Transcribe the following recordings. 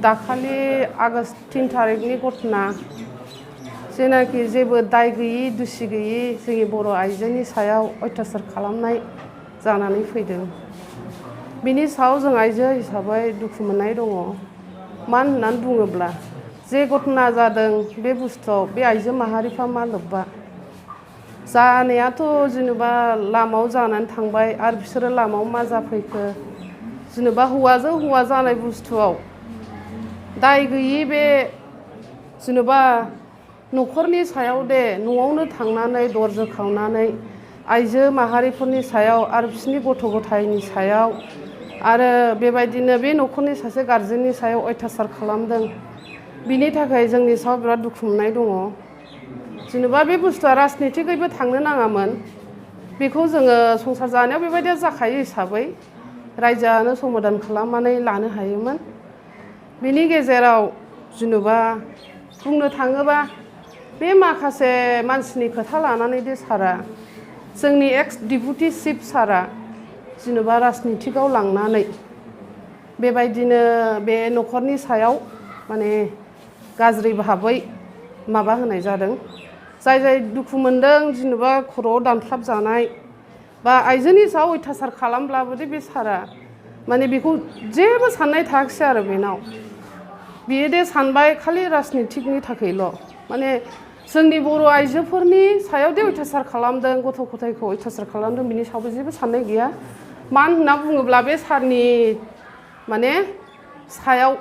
दाखालि आगष्ट 3 तारिखनि घटना जेनाखि जेबो दाय गैयि दुसि गैयि जोंनि बर' आइजोनि सायाव अयथासार खालामनाय जानानै फैदों। बिनि सायाव जों आइजो हिसाबै दुखु मोननाय दङ। मानो होननानै बुङोब्ला जे घटना जादों बे बुस्थुआव बे आइजो माहारिफ्रा मा लोब्बा जानायाथ' जेनेबा लामायाव जानानै थांबाय आरो बिसोरो लामायाव मा जाफैखो जेनेबा हौवाजों हौवा जानाय बुस्थुआव दाय गैयि बे जेनेबा न'खरनि सायाव दे न'आवनो थांनानै दरजा खावनानै आइजो माहारिफोरनि सायाव आरो बिसोरनि गथ' गथायनि सायाव आरो बेबायदिनो बे न'खरनि सासे गारजेननि सायाव अयथासार खालामदों। बिनि थाखाय जोंनि सायाव बिराद दुखु मोननाय दङ। जेनेबा बे बुस्थुआ राजनितिकैबो थांनो नाङामोन। बेखौ जोङो संसार जानायाव बेबायदिया जाखायो हिसाबै रायजोआनो समाधान खालामनानै लानो हायोमोन। बिनि गेजेराव जेनेबा बुंनो थाङोबा बे माखासे मानसिनि खोथा लानानै दे सारा जोंनि एक्स डिपुटि चिफ सारा जेनेबा राजनितिकआव लांनानै बेबायदिनो बे न'खरनि सायाव माने गाज्रि भाबै माबा होनाय जादों। जाय जाय दुखु मोनदों जेनेबा खर'आव दानख्लाब जानाय बा आइजोनि सायाव अयथासार खालामब्लाबो दे बे सारा माने बेखौ जेबो साननाय थायाखिसै आरो बेनाव बियो दे सानबाय खालि राजनितिकनि थाखायल' माने जोंनि बर' आइजोफोरनि सायाव दे अयथासार खालामदों गथ' गथायखौ अयथासार खालामदों बिनि सायावबो जेबो साननाय गैया। मानो होनना बुङोब्ला बे सारनि माने सायाव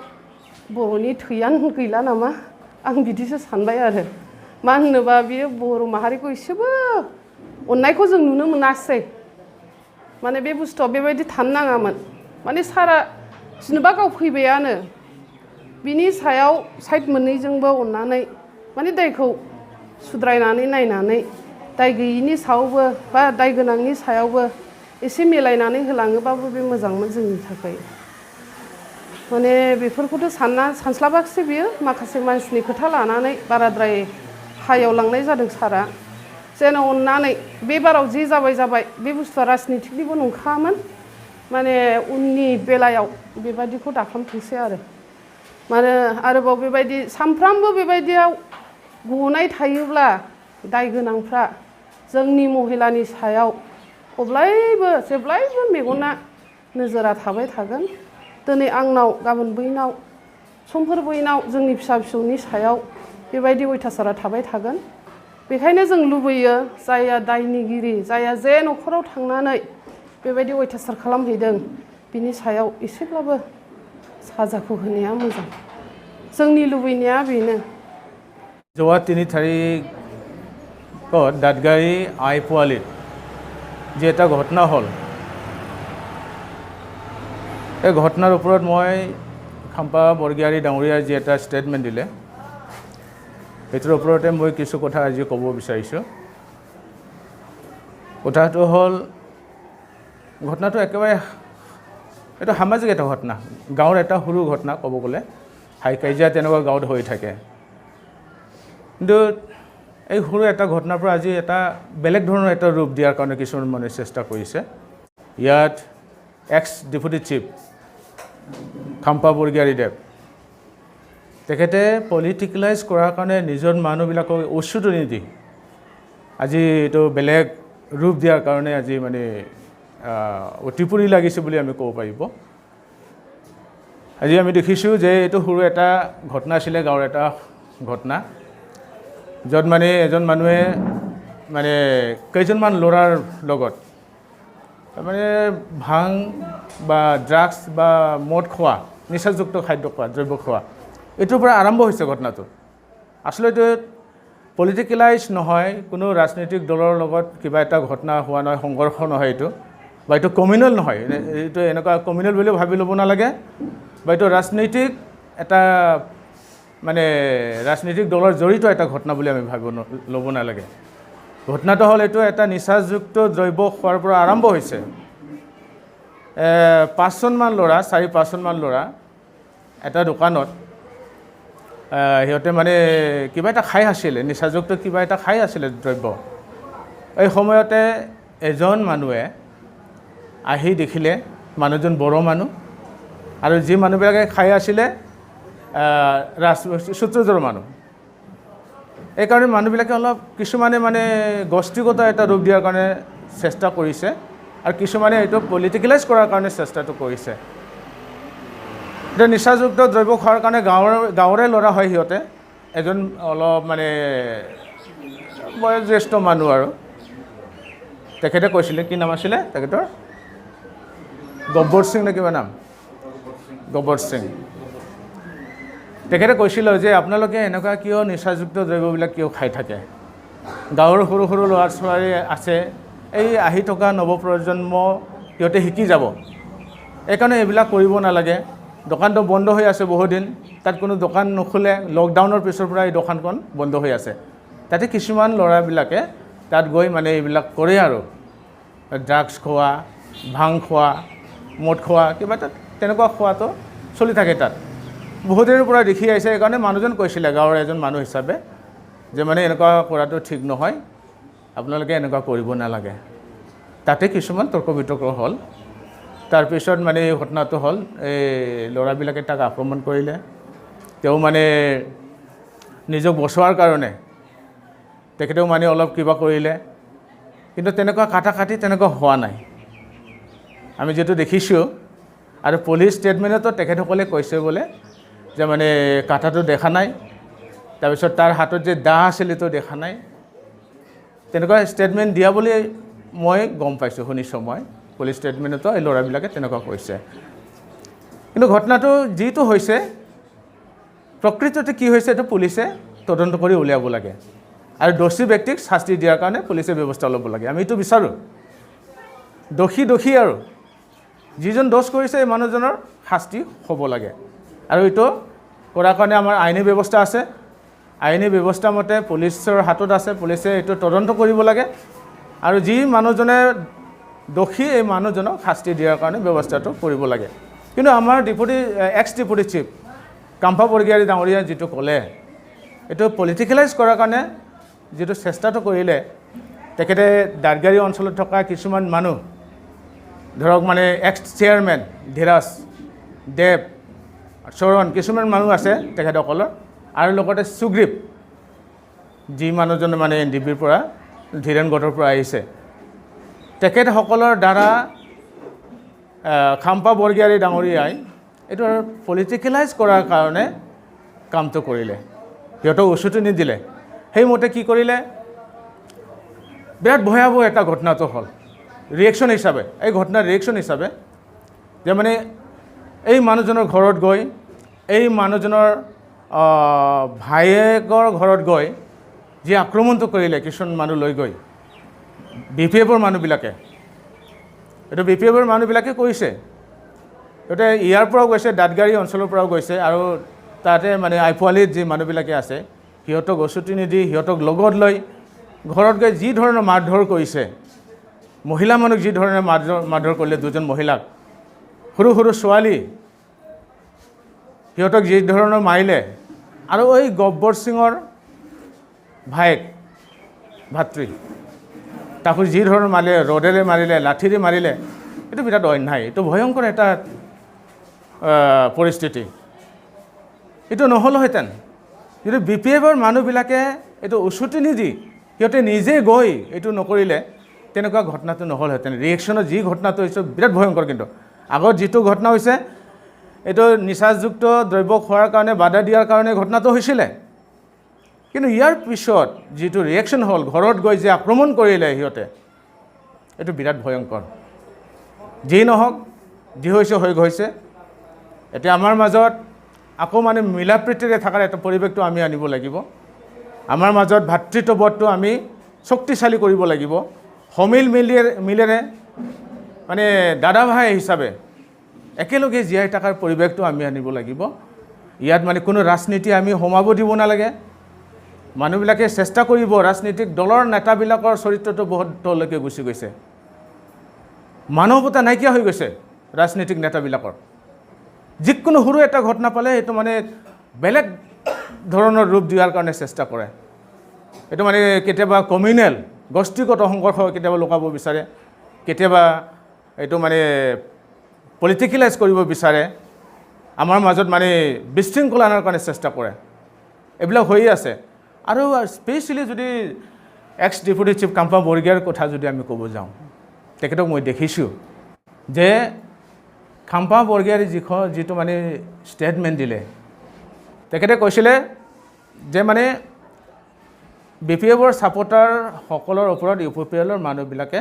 बर'नि थैयानो गैला नामा आं बिदिसो सानबाय आरो। मानो होनोबा बियो बर' माहारिखौ एसेबो अननायखौ जों नुनो मोनासै। माने बे बुस्थुआ बेबायदि थानो नाङामोन। माने सारा जेनेबा गाव फैबायानो बिनि सायाव साइड मोननैजोंबो अननानै माने दायखौ सुद्रायनानै नायनानै दाय गैयिनि सायावबो बा दाय गोनांनि सायावबो एसे मिलायनानै होलाङोबाबो बे मोजांमोन जोंनि थाखाय। माने बेफोरखौथ' सानस्लाबाखिसै बियो माखासे मानसिनि खोथा लानानै बाराद्राय हायाव लांनाय जादों सारा। जेन' अननानै बे बाराव जे जाबाय बे बुस्थुआ राजनितिकनिबो नंखायामोन। माने उननि बेलायाव बेबायदिखौ दाखालामथोंसै आरो। माने आरोबाव बेबायदि सानफ्रामबो बेबायदियाव गनाय थायोब्ला दाय गोनांफ्रा जोंनि महिलानि सायाव जेब्लायबो मेगना नोजोरा थाबाय थागोन। दिनै आंनाव गाबोन बैनाव समफोर बैनाव जोंनि फिसा फिसौनि सायाव बेबायदि अयथासारा थाबाय थागोन। बेखायनो जों लुबैयो जायहा दायनिगिरि जायहा जे न'खराव थांनानै बेबायदि अयथासार खालामहैदों बिनि सायाव एसेब्लाबो साजाखौ होनाया मोजां। जोंनि लुबैनाया बेनो। যোৱা 3 তাৰিখত দাঁতগাড়ী আই পোৱালিত যি এটা ঘটনা হ'ল এই ঘটনাৰ ওপৰত মই খাম্পা বৰগীয়াৰী ডাঙৰীয়াই যি এটা ষ্টেটমেণ্ট দিলে সেইটোৰ ওপৰতে মই কিছু কথা আজি ক'ব বিচাৰিছোঁ। কথাটো হ'ল ঘটনাটো একেবাৰে এটা সামাজিক এটা ঘটনা, গাঁৱৰ এটা সৰু ঘটনা ক'ব গ'লে হাই কাজিয়া তেনেকুৱা গাঁৱত হৈ থাকে। কিন্তু এই সৰু এটা ঘটনাৰ পৰা আজি এটা বেলেগ ধৰণৰ এটা ৰূপ দিয়াৰ কাৰণে কিছুমান মানুহে চেষ্টা কৰিছে। ইয়াত এক্স ডেপুটি চিফ খাম্পা বৰগীয়াৰীদেৱ তেখেতে পলিটিকেলাইজ কৰাৰ কাৰণে নিজৰ মানুহবিলাকক উচ্চুত নিদি আজি এইটো বেলেগ ৰূপ দিয়াৰ কাৰণে আজি মানে অতিপুৰি লাগিছে বুলি আমি ক'ব পাৰিব। আজি আমি দেখিছোঁ যে এইটো সৰু এটা ঘটনা আছিলে, গাঁৱৰ এটা ঘটনা য'ত মানে এজন মানুহে মানে কেইজনমান ল'ৰাৰ লগত মানে ভাং বা ড্ৰাগছ বা মদ খোৱা নিচাযুক্ত খাদ্য খোৱা দ্ৰব্য খোৱা এইটোৰ পৰা আৰম্ভ হৈছে ঘটনাটো। আচলতে পলিটিকেলাইজ নহয়, কোনো ৰাজনৈতিক দলৰ লগত কিবা এটা ঘটনা হোৱা নহয়, সংঘৰ্ষ নহয় এইটো, বা এইটো কমিউনেল নহয়, এইটো এনেকুৱা কমিউনেল বুলি ভাবি ল'ব নালাগে, বা এইটো ৰাজনৈতিক এটা মানে ৰাজনৈতিক দলৰ জড়িত এটা ঘটনা বুলি আমি ল'ব নালাগে। ঘটনাটো হ'ল এইটো এটা নিচাযুক্ত দ্ৰব্য খোৱাৰ পৰা আৰম্ভ হৈছে। 4-5জনমান ল'ৰা এটা দোকানত সিহঁতে মানে কিবা এটা খাই আছিলে, নিচাযুক্ত কিবা এটা খাই আছিলে দ্ৰব্য। এই সময়তে এজন মানুহে আহি দেখিলে, মানুহজন বড়ো মানুহ, আৰু যি মানুহবিলাকে খাই আছিলে সূত্ৰধৰ মানুহ এইকাৰণে মানুহবিলাকে অলপ কিছুমানে মানে গোষ্ঠীগত এটা ৰূপ দিয়াৰ কাৰণে চেষ্টা কৰিছে আৰু কিছুমানে এইটো পলিটিকেলাইজ কৰাৰ কাৰণে চেষ্টাটো কৰিছে এতিয়া নিচাযুক্ত দ্ৰব্য খোৱাৰ কাৰণে গাঁৱৰে ল'ৰা হয় সিহঁতে এজন অলপ মানে বয়োজ্যেষ্ঠ মানুহ আৰু তেখেতে কৈছিলে কি নাম আছিলে তেখেতৰ গব্বৰ সিং নে কিবা নাম গব্বৰ সিং তেখেতে কৈছিল যে আপোনালোকে এনেকুৱা কিয় নিচাযুক্ত দ্ৰব্যবিলাক কিয় খাই থাকে গাঁৱৰ সৰু সৰু ল'ৰা ছোৱালী আছে এই আহি থকা নৱপ্ৰজন্ম সিহঁতে শিকি যাব এইকাৰণে এইবিলাক কৰিব নালাগে দোকানটো বন্ধ হৈ আছে বহুদিন তাত কোনো দোকান নোখোলে লকডাউনৰ পিছৰ পৰা এই দোকানখন বন্ধ হৈ আছে তাতে কিছুমান ল'ৰাবিলাকে তাত গৈ মানে এইবিলাক কৰে আৰু ড্ৰাগছ খোৱা ভাং খোৱা মদ খোৱা কিবা তাত তেনেকুৱা খোৱাটো চলি থাকে তাত বহুদিনৰ পৰা দেখি আহিছে সেইকাৰণে মানুহজন কৈছিলে গাঁৱৰ এজন মানুহ হিচাপে যে মানে এনেকুৱা কৰাটো ঠিক নহয় আপোনালোকে এনেকুৱা কৰিব নালাগে তাতে কিছুমান তৰ্ক বিতৰ্ক হ'ল তাৰপিছত মানে এই ঘটনাটো হ'ল এই ল'ৰাবিলাকে তাক আক্ৰমণ কৰিলে তেওঁ মানে নিজক বচোৱাৰ কাৰণে তেখেতেও মানে অলপ কিবা কৰিলে কিন্তু তেনেকুৱা কাটাকাটি তেনেকুৱা হোৱা নাই আমি যেটো দেখিছোঁ আৰু পুলিচ ষ্টেটমেণ্টতো তেখেতসকলে কৈছে বোলে যে মানে কাটাটো দেখা নাই তাৰপিছত তাৰ হাতত যে দা আছিল তো দেখা নাই তেনেকুৱা ষ্টেটমেণ্ট দিয়া বুলি মই গম পাইছোঁ শুনিছোঁ মই পুলিচ ষ্টেটমেণ্টতো এই ল'ৰাবিলাকে তেনেকুৱা কৈছে কিন্তু ঘটনাটো যিটো হৈছে প্ৰকৃততে কি হৈছে এইটো পুলিচে তদন্ত কৰি উলিয়াব লাগে আৰু দোষী ব্যক্তিক শাস্তি দিয়াৰ কাৰণে পুলিচে ব্যৱস্থা ল'ব লাগে আমি এইটো বিচাৰোঁ দোষী আৰু যিজন দোষ কৰিছে এই মানুহজনৰ শাস্তি হ'ব লাগে আৰু এইটো কৰাৰ কাৰণে আমাৰ আইনী ব্যৱস্থা আছে আইনী ব্যৱস্থা মতে পুলিচৰ হাতত আছে পুলিচে এইটো তদন্ত কৰিব লাগে আৰু যি মানুহজনে দোষী এই মানুহজনক শাস্তি দিয়াৰ কাৰণে ব্যৱস্থাটো কৰিব লাগে কিন্তু আমাৰ এক্স ডিপুটি চিফ কাম্পা বৰগিয়াৰী ডাঙৰীয়া যিটো ক'লে এইটো পলিটিকেলাইজ কৰাৰ কাৰণে যিটো চেষ্টাটো কৰিলে তেখেতে দাঁতগাৰী অঞ্চলত থকা কিছুমান মানুহ ধৰক মানে এক্স চেয়াৰমেন ধীৰাজ দেৱ চৰণ কিছুমান মানুহ আছে তেখেতসকলৰ আৰু লগতে সুগ্ৰীপ যি মানুহজন মানে NDBৰ পৰা ধীৰেণগড়ৰ পৰা আহিছে তেখেতসকলৰ দ্বাৰা খাম্পা বৰগিয়াৰী ডাঙৰীয়াই এইটো পলিটিকেলাইজ কৰাৰ কাৰণে কামটো কৰিলে সিহঁতক উচুটি নিদিলে সেইমতে কি কৰিলে বিৰাট ভয়াৱহ এটা ঘটনাটো হ'ল ৰিয়েকশ্যন হিচাপে এই ঘটনাৰ ৰিয়েকশ্যন হিচাপে যে মানে এই মানুহজনৰ ঘৰত গৈ এই মানুহজনৰ ভায়েকৰ ঘৰত গৈ যি আক্ৰমণটো কৰিলে কিছুমান মানুহ লৈ গৈ BPFৰ মানুহবিলাকে এইটো BPFৰ মানুহবিলাকে কৈছে এইটো ইয়াৰ পৰাও গৈছে দাঁতগাৰী অঞ্চলৰ পৰাও গৈছে আৰু তাতে মানে আইপুৱালিত যি মানুহবিলাকে আছে সিহঁতক অচুটি নিদি সিহঁতক লগত লৈ ঘৰত গৈ যি ধৰণৰ মাৰধৰ কৰিছে মহিলা মানুহক যি ধৰণে মাৰধৰ কৰিলে দুজন মহিলাক সৰু সৰু ছোৱালী সিহঁতক যি ধৰণৰ মাৰিলে আৰু এই গব্বৰ সিঙৰ ভায়েক ভাতৃ তাকো যি ধৰণৰ মাৰিলে ৰডেৰে মাৰিলে লাঠিৰে মাৰিলে এইটো বিৰাট অন্যায় এইটো ভয়ংকৰ এটা পৰিস্থিতি এইটো নহ'লহেঁতেন যদি BPFৰ মানুহবিলাকে এইটো উচুটি নিদি সিহঁতে নিজে গৈ এইটো নকৰিলে তেনেকুৱা ঘটনাটো নহ'লহেঁতেন ৰিয়েকশ্যনৰ যি ঘটনাটো হৈছে বিৰাট ভয়ংকৰ কিন্তু আগত যিটো ঘটনা হৈছে এইটো নিচাযুক্ত দ্ৰব্য খোৱাৰ কাৰণে বাধা দিয়াৰ কাৰণে ঘটনাটো হৈছিলে কিন্তু ইয়াৰ পিছত যিটো ৰিয়েকশ্যন হ'ল ঘৰত গৈ যে আক্ৰমণ কৰিলে সিহঁতে এইটো বিৰাট ভয়ংকৰ যি নহওক যি হৈছে হৈ গৈছে এতিয়া আমাৰ মাজত আকৌ মানে মিলা প্ৰীতিৰে থকাৰ এটা পৰিৱেশটো আমি আনিব লাগিব আমাৰ মাজত ভাতৃত্ববোধটো আমি শক্তিশালী কৰিব লাগিব সমিল মিলেৰে মানে দাদা ভাই হিচাপে একেলগে জীয়াই থকাৰ পৰিৱেশটো আমি আনিব লাগিব ইয়াত মানে কোনো ৰাজনীতি আমি সোমাব দিব নালাগে মানুহবিলাকে চেষ্টা কৰিব ৰাজনীতিক দলৰ নেতাবিলাকৰ চৰিত্ৰটো বহুত তললৈকে গুচি গৈছে মানৱতা নাইকিয়া হৈ গৈছে ৰাজনীতিক নেতাবিলাকৰ যিকোনো সৰু এটা ঘটনা পালে এইটো মানে বেলেগ ধৰণৰ ৰূপ দিয়াৰ কাৰণে চেষ্টা কৰে এইটো মানে কেতিয়াবা কমিউনেল গোষ্ঠীগত সংঘৰ্ষ কেতিয়াবা লুকাব বিচাৰে কেতিয়াবা এইটো মানে পলিটিকেলাইজ কৰিব বিচাৰে আমাৰ মাজত মানে বিশৃংখলা অনাৰ কাৰণে চেষ্টা কৰে এইবিলাক হৈয়ে আছে আৰু স্পেচিয়েলি যদি এক্স ডেপুটি চিফ কাম্পা বৰগীয়াৰ কথা যদি আমি ক'ব যাওঁ তেখেতক মই দেখিছোঁ যে কাম্পা বৰগীয়াৰ যিটো মানে ষ্টেটমেণ্ট দিলে তেখেতে কৈছিলে যে মানে BPFৰ ছাপোৰ্টাৰসকলৰ ওপৰত UPPLৰ মানুহবিলাকে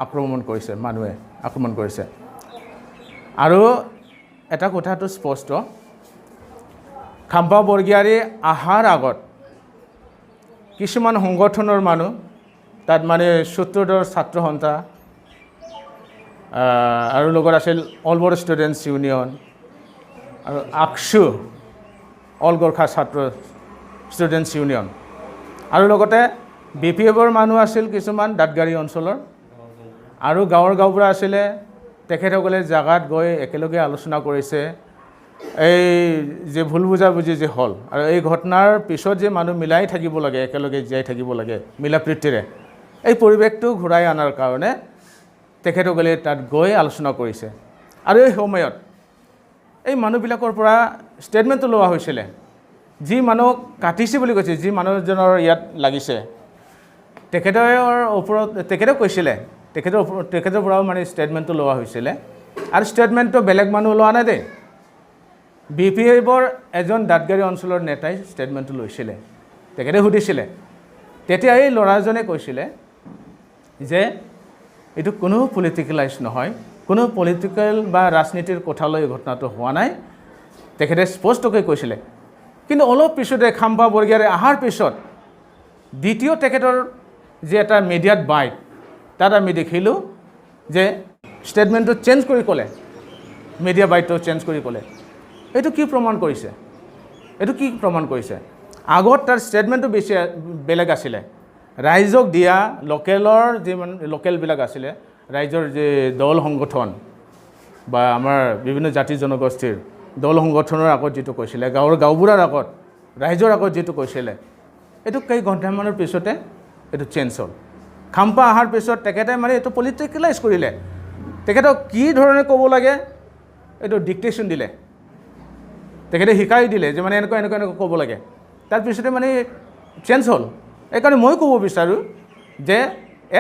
আক্ৰমণ কৰিছে আৰু এটা কথাটো স্পষ্ট কাম্পা বৰগীয়াৰী অহাৰ আগত কিছুমান সংগঠনৰ মানুহ তাত মানে সূত্ৰধৰ ছাত্ৰ সন্থা আৰু লগত আছিল অল বড়ো ষ্টুডেণ্টছ ইউনিয়ন আৰু আকসু অল গোৰ্খা ছাত্ৰ ষ্টুডেণ্টছ ইউনিয়ন আৰু লগতে BPFৰ মানুহ আছিল কিছুমান দাঁতগাৰী অঞ্চলৰ আৰু গাঁৱৰ আছিলে তেখেতসকলে জাগাত গৈ একেলগে আলোচনা কৰিছে এই যে ভুল বুজাবুজি যে হ'ল আৰু এই ঘটনাৰ পিছত যে মানুহ মিলাই থাকিব লাগে একেলগে জীয়াই থাকিব লাগে মিলা প্ৰীতিৰে এই পৰিৱেশটো ঘূৰাই আনাৰ কাৰণে তেখেতসকলে তাত গৈ আলোচনা কৰিছে আৰু এই সময়ত এই মানুহবিলাকৰ পৰা ষ্টেটমেণ্টটো লোৱা হৈছিলে যি মানুহক কাটিছে বুলি কৈছে যি মানুহজনৰ ইয়াত লাগিছে তেখেতৰ ওপৰত তেখেতে কৈছিলে তেখেতৰ পৰাও মানে ষ্টেটমেণ্টটো লোৱা হৈছিলে আৰু ষ্টেটমেণ্টটো বেলেগ মানুহ লোৱা নাই দেই BPFৰ এজন দাঁতগাৰী অঞ্চলৰ নেতাই ষ্টেটমেণ্টটো লৈছিলে তেখেতে সুধিছিলে তেতিয়া এই ল'ৰাজনে কৈছিলে যে এইটো কোনো পলিটিকেলাইজ নহয় কোনো পলিটিকেল বা ৰাজনীতিৰ কথালৈ ঘটনাটো হোৱা নাই তেখেতে স্পষ্টকৈ কৈছিলে কিন্তু অলপ পিছতে কাম্পা বৰগীয়াৰে অহাৰ পিছত দ্বিতীয় তেখেতৰ যে এটা মিডিয়াত বাইট তাত আমি দেখিলোঁ যে ষ্টেটমেণ্টটো চেঞ্জ কৰি ক'লে মিডিয়া বাইটটো চেঞ্জ কৰি ক'লে এইটো কি প্ৰমাণ কৰিছে আগত তাৰ ষ্টেটমেণ্টটো বেলেগ আছিলে ৰাইজক দিয়া লোকেলবিলাক আছিলে ৰাইজৰ যে দল সংগঠন বা আমাৰ বিভিন্ন জাতি জনগোষ্ঠীৰ দল সংগঠনৰ আগত যিটো কৈছিলে গাঁওবুঢ়াৰ আগত ৰাইজৰ আগত যিটো কৈছিলে এইটো কেই ঘণ্টামানৰ পিছতে এইটো চেঞ্জ হ'ল কাম্পা অহাৰ পিছত তেখেতে মানে এইটো পলিটিকেলাইজ কৰিলে তেখেতক কি ধৰণে ক'ব লাগে এইটো ডিক্টেশ্যন দিলে তেখেতে শিকাই দিলে যে মানে এনেকুৱা ক'ব লাগে তাৰপিছতে মানে চেঞ্জ হ'ল এইকাৰণে মই ক'ব বিচাৰোঁ যে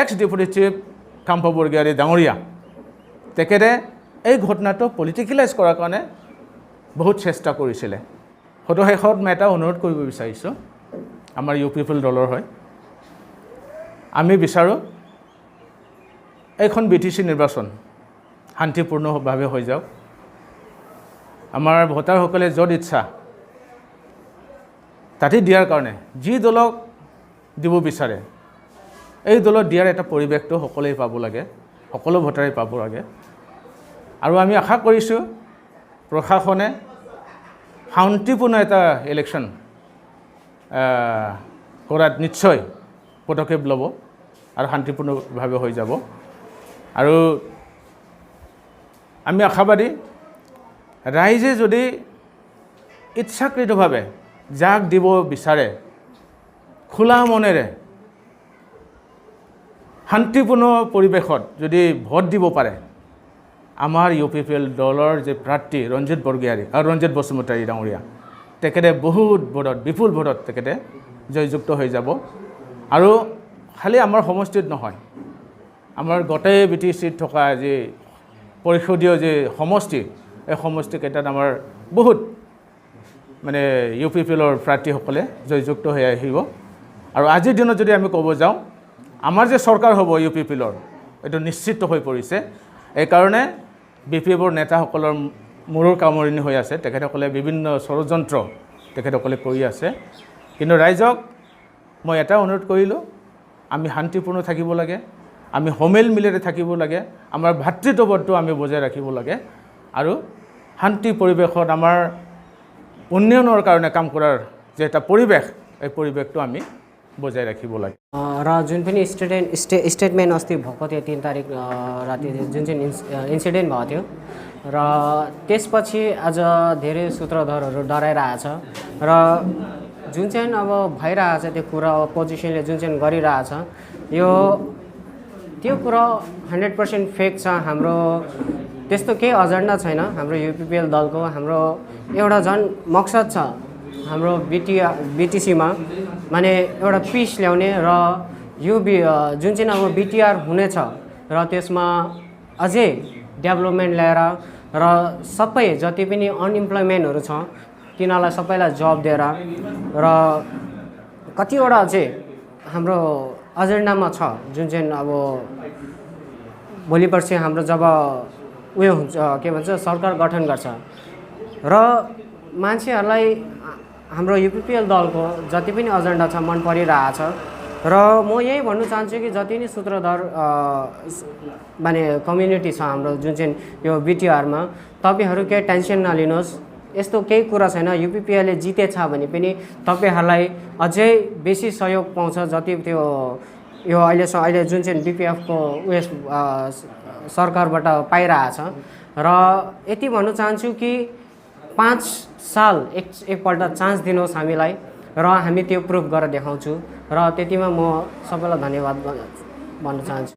এক্স ডেপুটি চিফ কাম্পা বৰগীয়াৰী ডাঙৰীয়া তেখেতে এই ঘটনাটো পলিটিকেলাইজ কৰাৰ কাৰণে বহুত চেষ্টা কৰিছিলে শেষত মই এটা অনুৰোধ কৰিব বিচাৰিছোঁ আমাৰ UPPL দলৰ হয় আমি বিচাৰোঁ এইখন BTC নিৰ্বাচন শান্তিপূৰ্ণভাৱে হৈ যাওক আমাৰ ভোটাৰসকলে য'ত ইচ্ছা তাতে দিয়াৰ কাৰণে যি দলক দিব বিচাৰে এই দলত দিয়াৰ এটা পৰিৱেশটো সকলোৱে পাব লাগে সকলো ভোটাৰে পাব লাগে আৰু আমি আশা কৰিছোঁ প্ৰশাসনে শান্তিপূৰ্ণ এটা ইলেকশ্যন কৰাত নিশ্চয় পদক্ষেপ ল'ব আৰু শান্তিপূৰ্ণভাৱে হৈ যাব আৰু আমি আশাবাদী ৰাইজে যদি ইচ্ছাকৃতভাৱে যাক দিব বিচাৰে খোলা মনেৰে শান্তিপূৰ্ণ পৰিৱেশত যদি ভোট দিব পাৰে আমাৰ UPPL দলৰ যে প্ৰাৰ্থী ৰঞ্জিত বৰগীয়াৰী আৰু ৰঞ্জিত বসুমতাৰী ডাঙৰীয়া তেখেতে বহুত ভোটত বিপুল ভোটত তেখেতে জয়যুক্ত হৈ যাব আৰু খালি আমাৰ সমষ্টিত নহয় আমাৰ গোটেই BTCত থকা যে পৰিষদীয় যে সমষ্টি এই সমষ্টিকেইটাত আমাৰ বহুত মানে UPPLৰ প্ৰাৰ্থীসকলে জয়যুক্ত হৈ আহিব আৰু আজিৰ দিনত যদি আমি ক'ব যাওঁ আমাৰ যে চৰকাৰ হ'ব UPPLৰ এইটো নিশ্চিত হৈ পৰিছে এইকাৰণে BPFৰ নেতাসকলৰ মূৰৰ কামৰণি হৈ আছে তেখেতসকলে বিভিন্ন ষড়যন্ত্ৰ তেখেতসকলে কৰি আছে কিন্তু ৰাইজক মই এটা অনুৰোধ কৰিলোঁ আমি শান্তিপূৰ্ণ থাকিব লাগে আমি সমেল মিলেৰে থাকিব লাগে আমাৰ ভাতৃত্ববোধটো আমি বজাই ৰাখিব লাগে আৰু শান্তি পৰিৱেশত আমাৰ উন্নয়নৰ কাৰণে কাম কৰাৰ যে এটা পৰিৱেশ এই পৰিৱেশটো আমি बजाय राखिब লাগে र जुन पनि स्टेटमेन्ट अस्ति भएको थियो 3 तारिक राति जुन चाहिँ इन्सिडेन्ट भएको थियो र त्यसपछि आज धेरै सूत्रधरहरू डराइरहेछ र जुन चाहिँ अब भइरहेछ त्यो कुरा अपोजिसनले जुन चाहिँ गरिरहेछ यो त्यो कुरा 100% फेक छ हाम्रो त्यस्तो केही एजेन्डा छैन हाम्रो युपिपिएल दलको। हाम्रो एउटा झन् मकसद छ हाम्रो बिटिसीमा माने एउटा पिस ल्याउने र यो जुन चाहिँ अब बिटिआर हुनेछ र त्यसमा अझै डेभलपमेन्ट ल्याएर र सबै जति पनि अनइम्प्लोइमेन्टहरू छ तिनीहरूलाई सबैलाई जब दिएर र कतिवटा चाहिँ हाम्रो एजेन्डामा छ जुन चाहिँ अब भोलि पर्सि हाम्रो जब उयो हुन्छ के भन्छ सरकार गठन गर्छ र मान्छेहरूलाई हाम्रो युपिपिएल दलको जति पनि एजेन्डा छ मन परिरहेछ र म यही भन्नु चाहन्छु कि जति नै सूत्रधार माने कम्युनिटी छ हाम्रो जुन चाहिँ यो बिटिआरमा तपाईँहरू केही टेन्सन नलिनुहोस्। यस्तो केही कुरा छैन युपिपिएलले जितेछ भने पनि तपाईँहरूलाई अझै बेसी सहयोग पाउँछ जति त्यो यो अहिले जुन चाहिँ बिपिएफको उयस सरकारबाट पाइरहेछ र यति भन्न चाहन्छु कि 5 साल एकपल्ट चान्स दिनुहोस् हामीलाई र हामी त्यो प्रुफ गरेर देखाउँछु र त्यतिमा म सबैलाई धन्यवाद भन्न चाहन्छु।